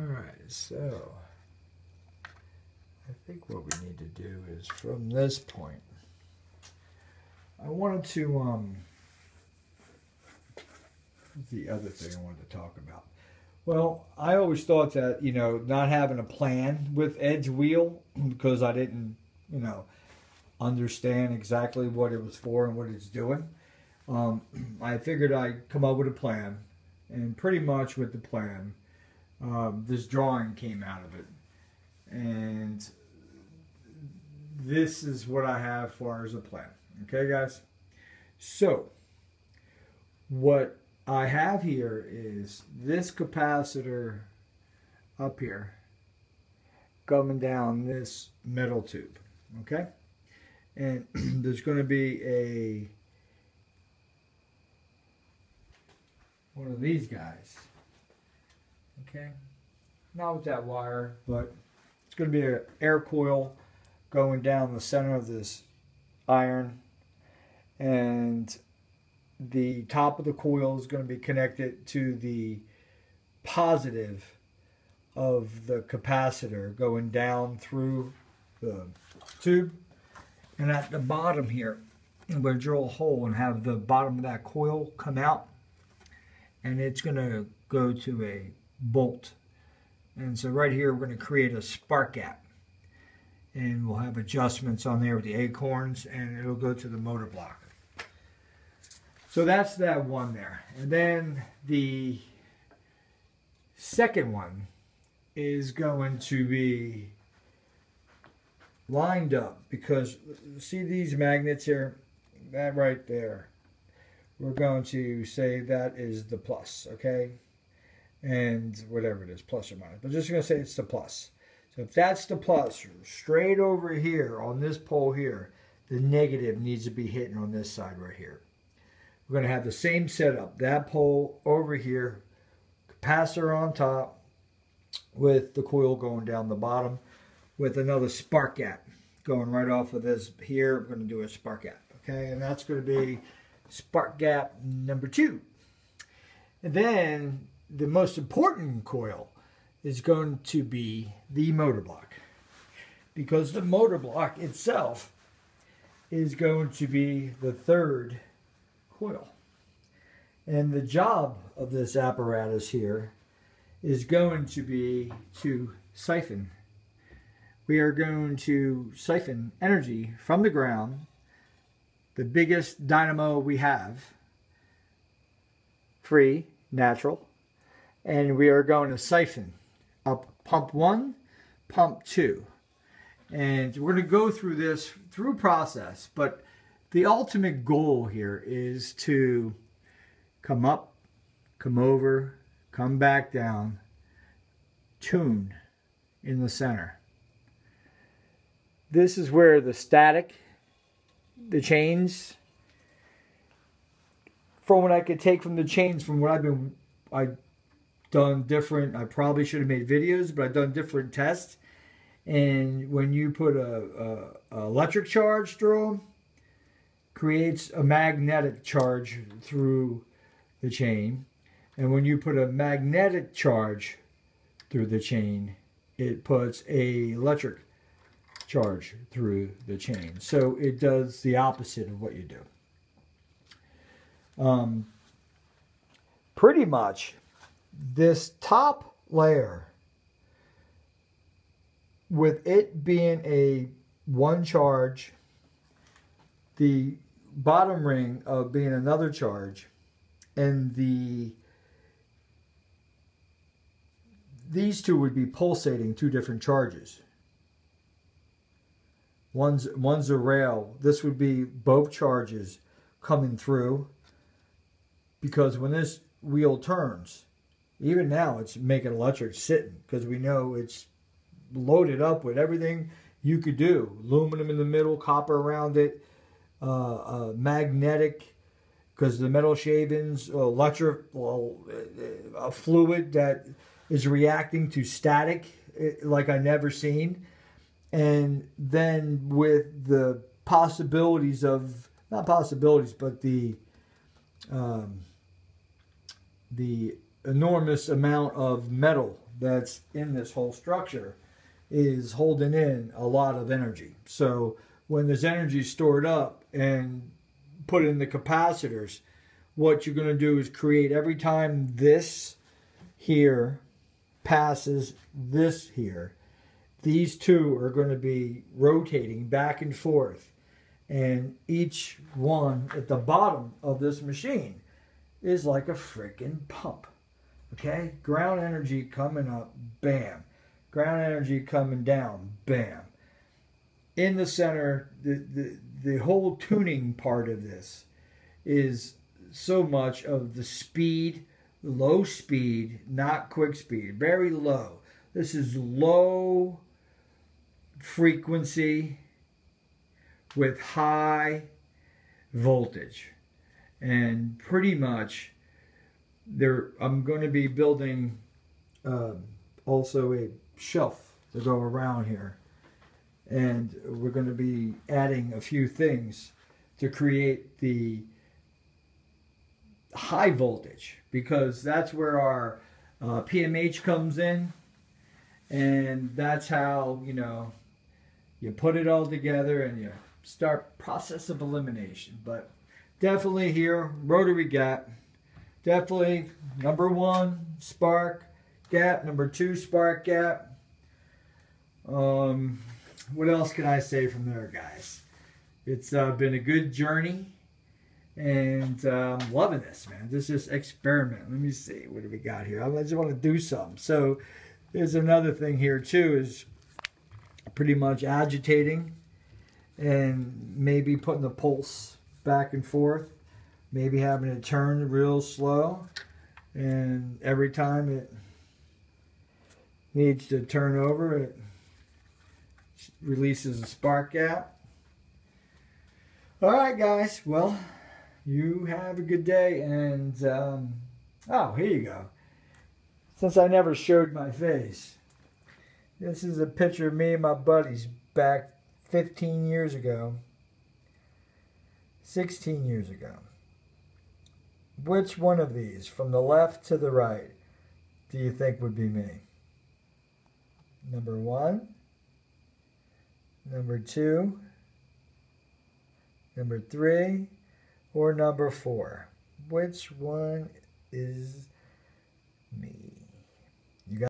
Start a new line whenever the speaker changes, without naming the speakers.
Alright, so I think what we need to do is from this point, I wanted to, the other thing I wanted to talk about. Well, I always thought that, you know, not having a plan with Ed's wheel, because I didn't, you know, understand exactly what it was for and what it's doing. I figured I'd come up with a plan, and pretty much with the plan, this drawing came out of it. And this is what I have as far as a plan. Okay, guys? So, what I have here is this capacitor up here coming down this metal tube. Okay? And there's going to be one of these guys. Okay? Not with that wire, but it's going to be an air coil going down the center of this iron, and the top of the coil is going to be connected to the positive of the capacitor going down through the tube. And at the bottom here, I'm going to drill a hole and have the bottom of that coil come out, and it's going to go to a bolt. And so right here we're going to create a spark gap, and we'll have adjustments on there with the acorns, and it'll go to the motor block. So that's that one there. And then the second one is going to be lined up, because see these magnets here, that right there, we're going to say that is the plus, okay? And whatever it is, plus or minus, but just going to say it's the plus. So if that's the plus, straight over here on this pole here, the negative needs to be hitting on this side right here. We're going to have the same setup. That pole over here, capacitor on top, with the coil going down the bottom, with another spark gap going right off of this here. We're going to do a spark gap, okay? And that's going to be spark gap number 2. And then the most important coil is going to be the motor block, because the motor block itself is going to be the third coil. And the job of this apparatus here is going to be to siphon. We are going to siphon energy from the ground, the biggest dynamo we have, free, natural, and we are going to siphon up pump 1, pump 2. And we're going to go through this process, but the ultimate goal here is to come up, come over, come back down, tune in the center. This is where the static, the chains, from what I could take from the chains, from what I've done different, I probably should have made videos, but I've done different tests. And when you put a electric charge through them, creates a magnetic charge through the chain. And when you put a magnetic charge through the chain, it puts a electric charge through the chain. So it does the opposite of what you do. Pretty much this top layer, with it being a one charge, the bottom ring of being another charge, and these two would be pulsating two different charges. One's a rail. This would be both charges coming through, because when this wheel turns, even now it's making electric sitting, because we know it's loaded up with everything you could do. Aluminum in the middle, copper around it, magnetic, because the metal shavings, electric, a fluid that is reacting to static like I never seen. And then with the possibilities of, not possibilities, but the enormous amount of metal that's in this whole structure is holding in a lot of energy. So when this energy is stored up and put in the capacitors, what you're going to do is create, every time this here passes this here, these two are going to be rotating back and forth. And each one at the bottom of this machine is like a freaking pump. Okay? Ground energy coming up, bam. Ground energy coming down, bam. In the center, the whole tuning part of this is so much of the speed, low speed, not quick speed, very low. This is low frequency with high voltage. And pretty much I'm going to be building also a shelf to go around here. And we're going to be adding a few things to create the high voltage, because that's where our PMH comes in. And that's how, you know, you put it all together and you start process of elimination. But definitely here, rotary gap. Definitely number 1, spark gap. Number 2, spark gap. What else can I say from there, guys? It's been a good journey. And I'm loving this, man. This is experiment. Let me see. What do we got here? I just want to do something. So there's another thing here, too, is pretty much agitating and maybe putting the pulse back and forth. Maybe having it turn real slow. And every time it needs to turn over, it releases a spark gap. All right, guys. Well, you have a good day. And, oh, here you go. Since I never showed my face, this is a picture of me and my buddies back 15 years ago, 16 years ago. Which one of these, from the left to the right, do you think would be me? Number 1, number 2, number 3, or number 4? Which one is me?